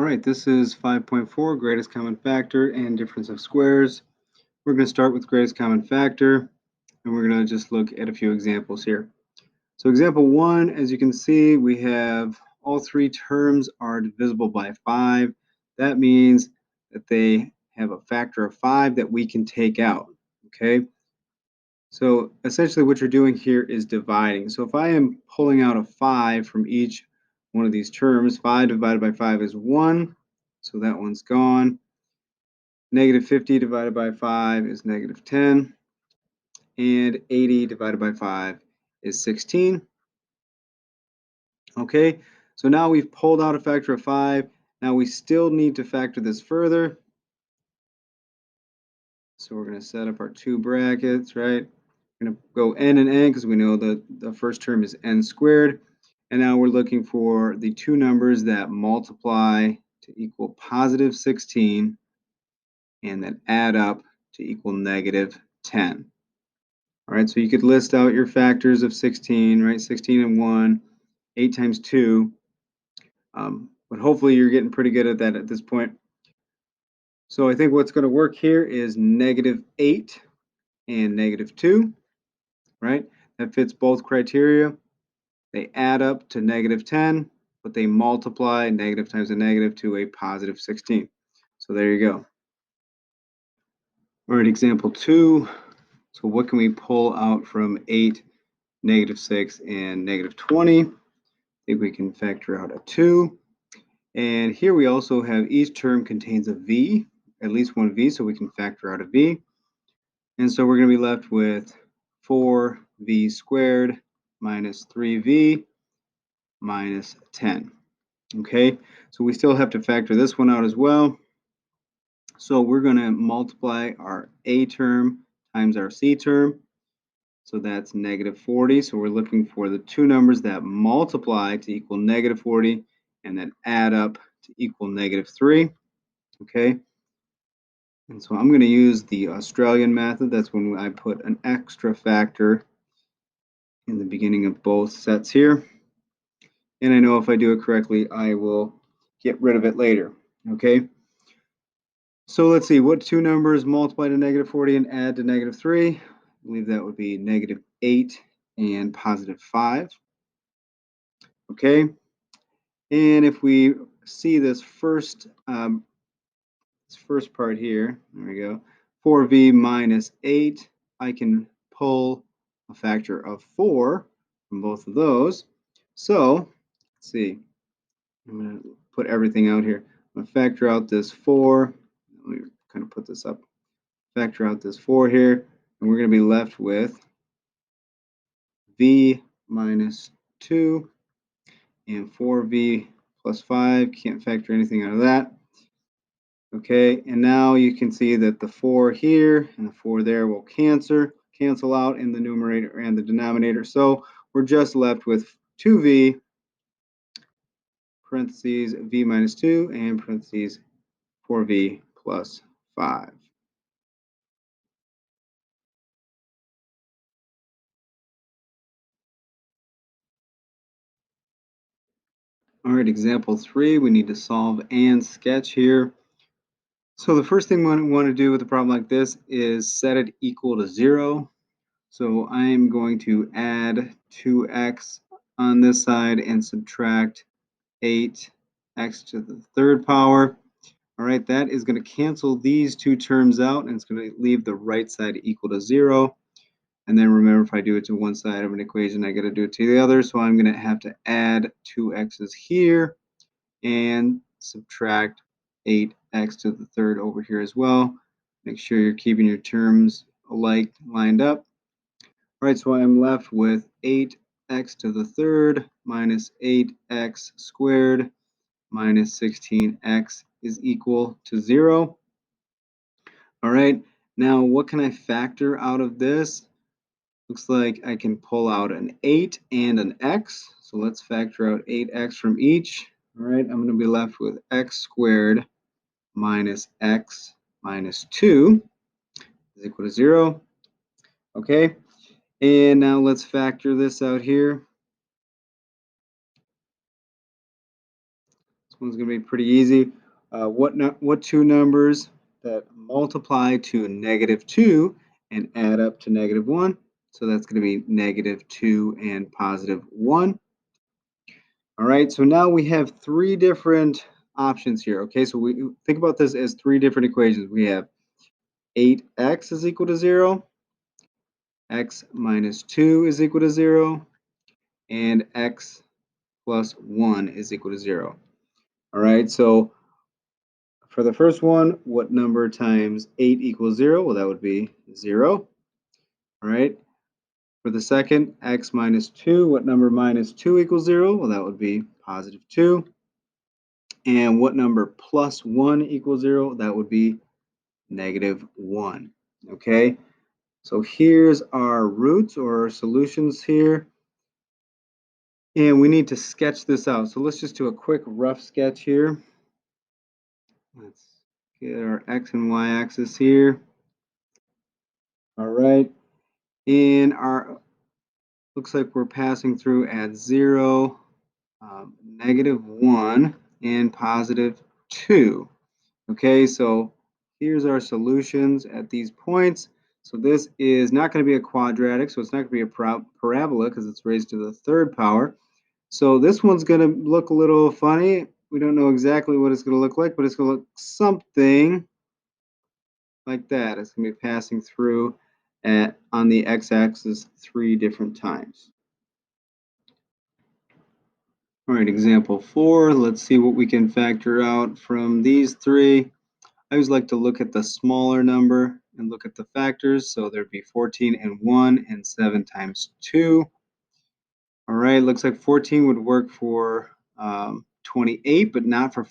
All right, this is 5.4, greatest common factor and difference of squares. We're going to start with greatest common factor, and we're going to just look at a few examples here. So example 1, as you can see, we have all three terms are divisible by 5. That means that they have a factor of 5 that we can take out, okay? So essentially what you're doing here is dividing. So if I am pulling out a 5 from each one of these terms, 5 divided by 5 is 1, so that one's gone. Negative 50 divided by 5 is negative 10, and 80 divided by 5 is 16. Okay, so now we've pulled out a factor of 5. Now we still need to factor this further. So we're going to set up our two brackets, right? We're going to go n and n because we know that the first term is n squared. And now we're looking for the two numbers that multiply to equal positive 16 and then add up to equal negative 10. All right, so you could list out your factors of 16, right? 16 and 1, 8 times 2. But hopefully you're getting pretty good at that at this point. So I think what's going to work here is negative 8 and negative 2, right? That fits both criteria. They add up to negative 10, but they multiply negative times a negative to a positive 16. So there you go. All right, example 2. So what can we pull out from 8, negative 6, and negative 20? I think we can factor out a 2. And here we also have each term contains a v, at least one v, so we can factor out a v. And so we're going to be left with 4v squared minus 3v minus 10. Okay, so we still have to factor this one out as well. So we're going to multiply our a term times our c term. So that's negative 40. So we're looking for the two numbers that multiply to equal negative 40 and then add up to equal negative 3. Okay. And so I'm going to use the Australian method. That's when I put an extra factor in the beginning of both sets here. And I know if I do it correctly, I will get rid of it later. Okay. So let's see, what two numbers multiply to negative 40 and add to negative 3? I believe that would be negative 8 and positive 5. Okay. And if we see this first part here, there we go, 4v minus 8, I can pull a factor of 4 from both of those. So let's see, I'm going to put everything out here. I'm going to factor out this 4. Let me kind of put this up. Factor out this 4 here, and we're going to be left with v minus 2 and 4v plus 5. Can't factor anything out of that. Okay, and now you can see that the 4 here and the 4 there will cancel out in the numerator and the denominator. So we're just left with 2v parentheses v minus 2 and parentheses 4v plus 5. All right, example 3, we need to solve and sketch here. So the first thing we want to do with a problem like this is set it equal to 0. So I'm going to add 2x on this side and subtract 8x to the third power. All right, that is going to cancel these two terms out, and it's going to leave the right side equal to 0. And then remember, if I do it to one side of an equation, I got to do it to the other. So I'm going to have to add 2x's here and subtract 8x to the third over here as well. Make sure you're keeping your terms alike lined up. All right, so I'm left with 8x to the third minus 8x squared minus 16x is equal to 0. All right, now what can I factor out of this? Looks like I can pull out an 8 and an x. So let's factor out 8x from each. All right, I'm going to be left with x squared minus x minus 2 is equal to 0. Okay, and now let's factor this out here. Let's one's going to be pretty easy. What two numbers that multiply to -2 and add up to -1? So that's going to be -2 and +1. All right, so now we have three different options here. Okay, so we think about this as three different equations. We have 8x is equal to 0, x minus 2 is equal to 0, and x plus 1 is equal to 0. All right, so for the first one, what number times 8 equals 0? Well, that would be 0. All right. For the second, x minus 2, what number minus 2 equals 0? Well, that would be +2. And what number plus 1 equals 0? That would be -1. Okay, so here's our roots or our solutions here. And we need to sketch this out. So let's just do a quick rough sketch here. Let's get our x and y axis here. All right, and our looks like we're passing through at 0, -1, and +2. Okay, so here's our solutions at these points. So this is not going to be a quadratic, so it's not going to be a parabola because it's raised to the third power. So this one's going to look a little funny. We don't know exactly what it's going to look like, but it's going to look something like that. It's going to be passing through on the x-axis 3 different times. All right, example 4. Let's see what we can factor out from these three. I always like to look at the smaller number and look at the factors. So there'd be 14 and 1 and 7 times 2. All right, looks like 14 would work for 28, but not for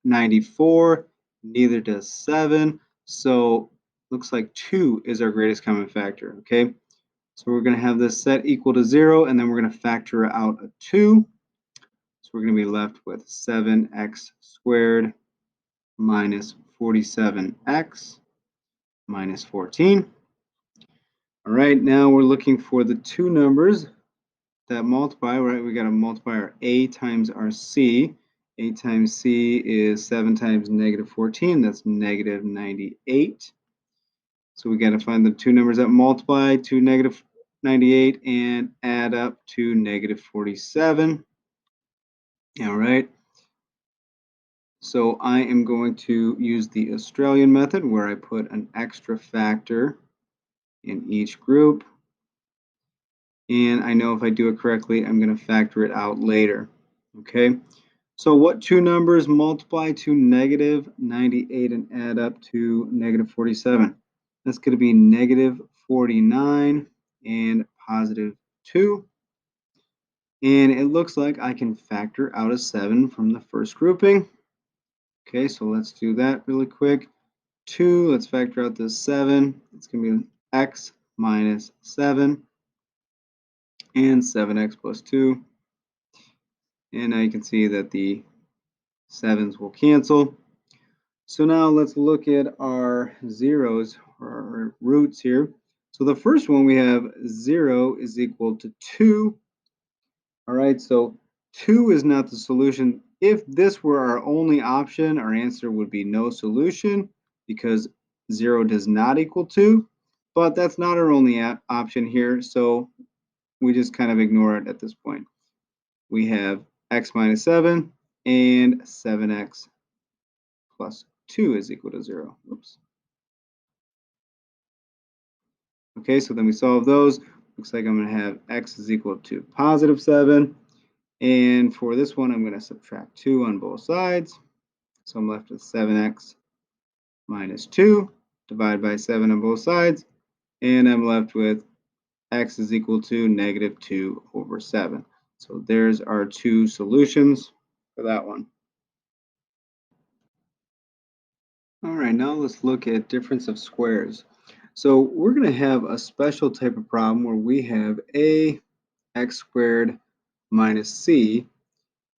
94. Neither does 7. So looks like 2 is our greatest common factor, okay? So we're going to have this set equal to 0, and then we're going to factor out a 2. So we're going to be left with 7x squared minus 47x minus 14. All right, now we're looking for the two numbers that multiply, right? We got to multiply our a times our c. A times c is 7 times -14. That's -98. So we got to find the two numbers that multiply to -98 and add up to -47. All right. So I am going to use the Australian method where I put an extra factor in each group. And I know if I do it correctly, I'm going to factor it out later. Okay, so what two numbers multiply to -98 and add up to -47? That's going to be -49 and +2. And it looks like I can factor out a 7 from the first grouping. Okay, so let's do that really quick. 2, let's factor out this 7. It's going to be x minus 7 and 7x plus 2. And now you can see that the 7s will cancel. So now let's look at our zeros or our roots here. So the first one we have 0 is equal to 2. All right, so 2 is not the solution. If this were our only option, our answer would be no solution because 0 does not equal 2. But that's not our only option here, so we just kind of ignore it at this point. We have x minus 7 and 7x plus 2 is equal to 0. Oops. Okay, so then we solve those. Looks like I'm going to have x is equal to +7. And for this one, I'm going to subtract 2 on both sides. So I'm left with 7x minus 2 divided by 7 on both sides. And I'm left with x is equal to -2 over 7. So there's our two solutions for that one. All right, now let's look at difference of squares. So we're going to have a special type of problem where we have x squared minus c,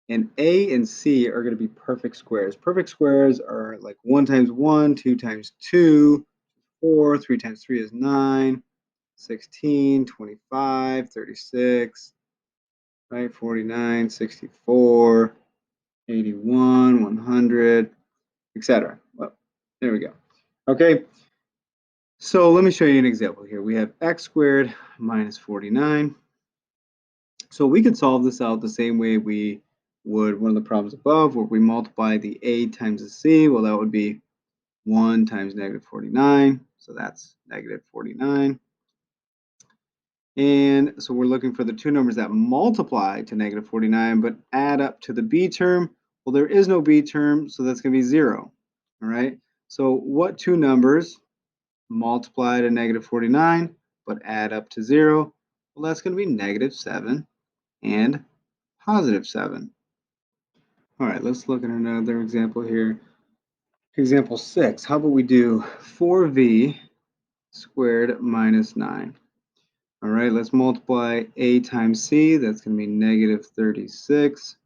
and a and c are going to be perfect squares. Perfect squares are like 1 times 1, 2 times 2, 4, 3 times 3 is 9, 16, 25, 36, right, 49, 64, 81, 100, etc. Well, there we go. Okay, so let me show you an example here. We have x squared minus 49. So we could solve this out the same way we would one of the problems above, where we multiply the a times the c. Well, that would be 1 times negative 49. So that's negative 49. And so we're looking for the two numbers that multiply to negative 49, but add up to the b term. Well, there is no b term, so that's going to be 0. All right. So what two numbers multiply to negative 49, but add up to 0? Well, that's going to be negative 7 and positive 7. All right, let's look at another example here. Example 6. How about we do 4v squared minus 9? All right, let's multiply a times c. That's going to be negative 36.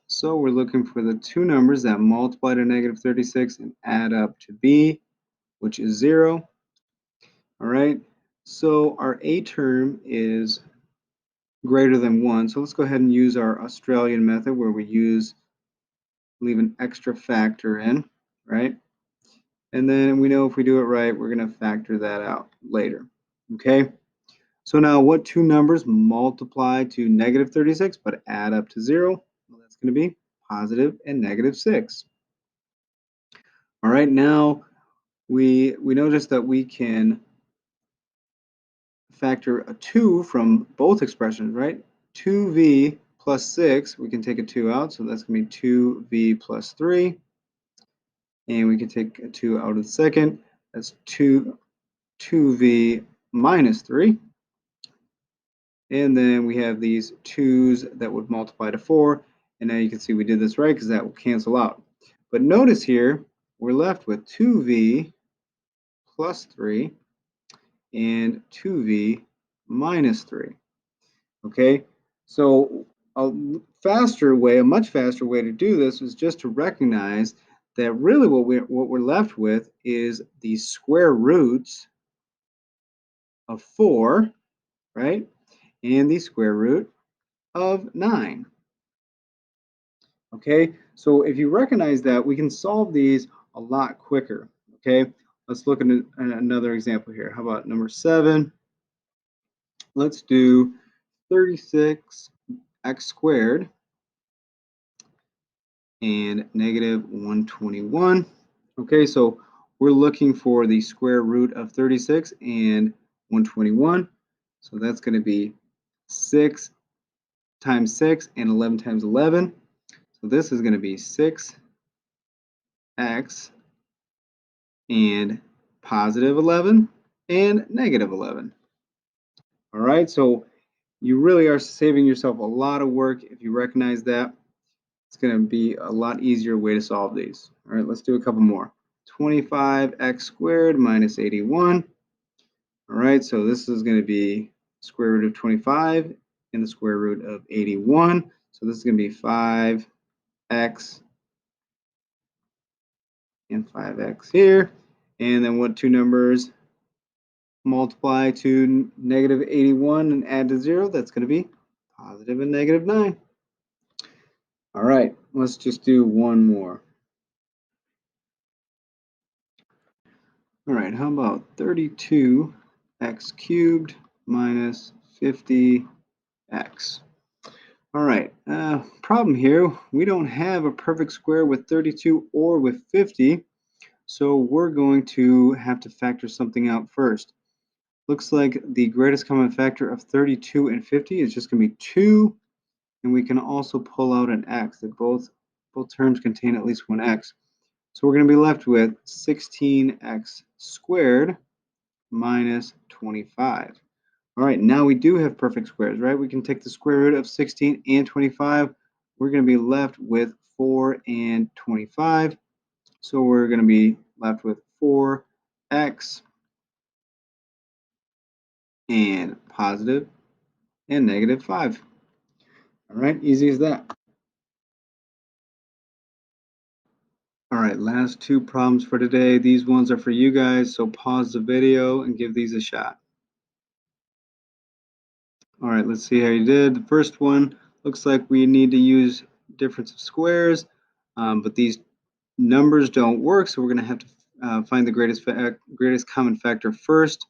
So we're looking for the two numbers that multiply to negative 36 and add up to b, which is 0. All right, so our a term is greater than 1. So let's go ahead and use our Australian method where we leave an extra factor in, right? And then we know if we do it right, we're going to factor that out later. Okay, so now what two numbers multiply to negative 36 but add up to 0? Well, that's going to be positive and negative 6. All right, now we notice that we can factor a 2 from both expressions, right? 2v plus 6, we can take a 2 out, so that's going to be 2v plus 3. And we can take a 2 out of the second. That's 2v minus 3. And then we have these 2's that would multiply to 4. And now you can see we did this right because that will cancel out. But notice here, we're left with 2v plus 3 and 2v minus 3. Okay, so a much faster way to do this is just to recognize that really what we're left with is the square roots of 4, right? And the square root of 9. Okay, so if you recognize that, we can solve these a lot quicker. Okay, let's look at another example here. How about number 7? Let's do 36x squared and negative 121. Okay, so we're looking for the square root of 36 and 121. So that's going to be 6 times 6 and 11 times 11. So this is going to be 6x and positive 11 and negative 11. All right, so you really are saving yourself a lot of work if you recognize that. It's going to be a lot easier way to solve these. All right, let's do a couple more. 25x squared minus 81. All right, so this is going to be square root of 25 and the square root of 81. So this is going to be 5x and 5x here. And then what two numbers multiply to negative 81 and add to 0? That's going to be positive and negative 9. All right, let's just do one more. All right, how about 32x cubed minus 50x? All right, problem here, we don't have a perfect square with 32 or with 50, so we're going to have to factor something out first. Looks like the greatest common factor of 32 and 50 is just going to be 2, and we can also pull out an x, that both terms contain at least one x. So we're going to be left with 16x squared minus 25. All right, now we do have perfect squares, right? We can take the square root of 16 and 25. We're going to be left with 4 and 25. So we're going to be left with 4x and positive and negative 5. All right, easy as that. All right, last two problems for today. These ones are for you guys, so pause the video and give these a shot. All right, let's see how you did. The first one looks like we need to use difference of squares. but these numbers don't work, so we're going to have to find the greatest common factor first.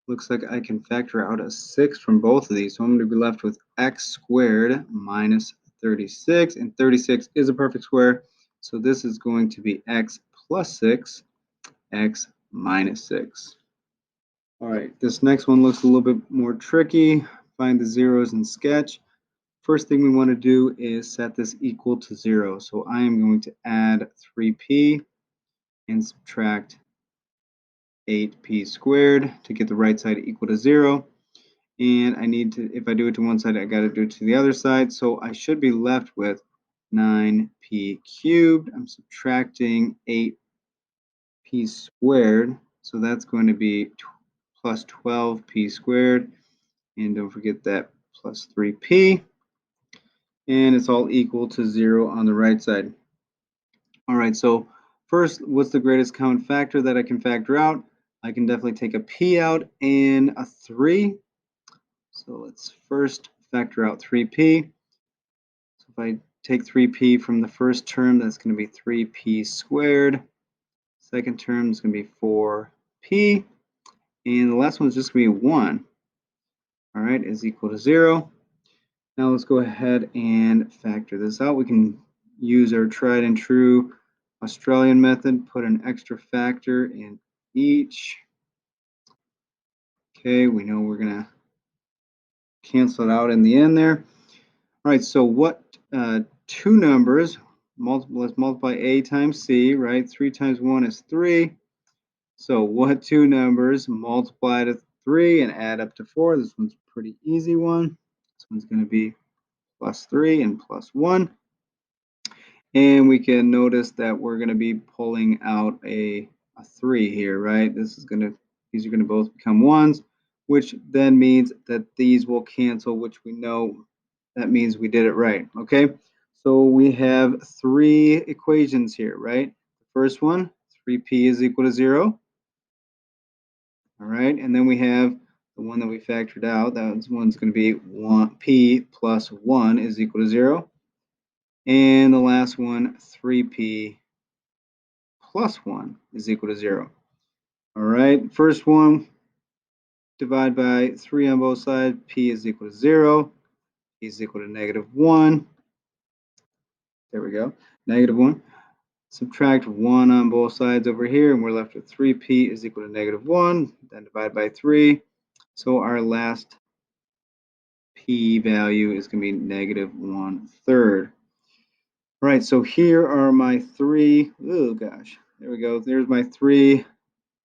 Looks like I can factor out a 6 from both of these, so I'm going to be left with x squared minus 36, and 36 is a perfect square, so this is going to be x plus 6, x minus 6. All right, this next one looks a little bit more tricky. Find the zeros in sketch. First thing we want to do is set this equal to 0. So I am going to add 3p and subtract 8p squared to get the right side equal to 0. And I need to, if I do it to one side, I got to do it to the other side. So I should be left with 9p cubed. I'm subtracting 8p squared. So that's going to be plus 12p squared. And don't forget that plus 3p. And it's all equal to 0 on the right side. All right, so first, what's the greatest common factor that I can factor out? I can definitely take a p out and a 3. So let's first factor out 3p. So if I take 3p from the first term, that's going to be 3p squared. Second term is going to be 4p. And the last one is just going to be 1. All right, is equal to 0. Now let's go ahead and factor this out. We can use our tried and true Australian method, put an extra factor in each. Okay, we know we're going to cancel it out in the end there. All right, so what two numbers, let's multiply a times c, right? 3 times 1 is 3. So what two numbers multiply to 3 and add up to 4? This one's a pretty easy one. This one's going to be plus 3 and plus 1. And we can notice that we're going to be pulling out a 3 here, right? These are going to both become 1s, which then means that these will cancel, which we know that means we did it right, okay? So we have 3 equations here, right? The first one, 3p is equal to 0. All right, and then we have the one that we factored out. That one's going to be 1p plus 1 is equal to 0. And the last one, 3p plus 1 is equal to 0. All right, first one, divide by 3 on both sides. P is equal to 0. P is equal to -1. There we go, -1. Subtract 1 on both sides over here, and we're left with 3p is equal to -1. Then divide by 3. So our last p value is going to be -1/3. All right, so here are my 3, oh gosh, there we go. There's my 3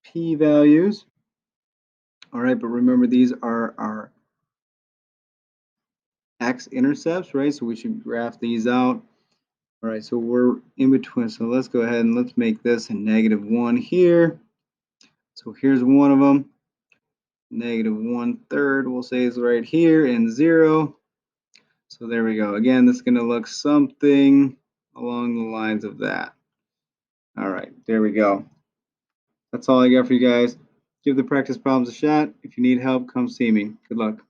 p values. All right, but remember these are our x-intercepts, right? So we should graph these out. All right, so we're in between. So let's go ahead and let's make this a -1 here. So here's one of them. -1/3 we'll say is right here, and 0. So there we go. Again, this is going to look something along the lines of that. All right, there we go. That's all I got for you guys. Give the practice problems a shot. If you need help, come see me. Good luck.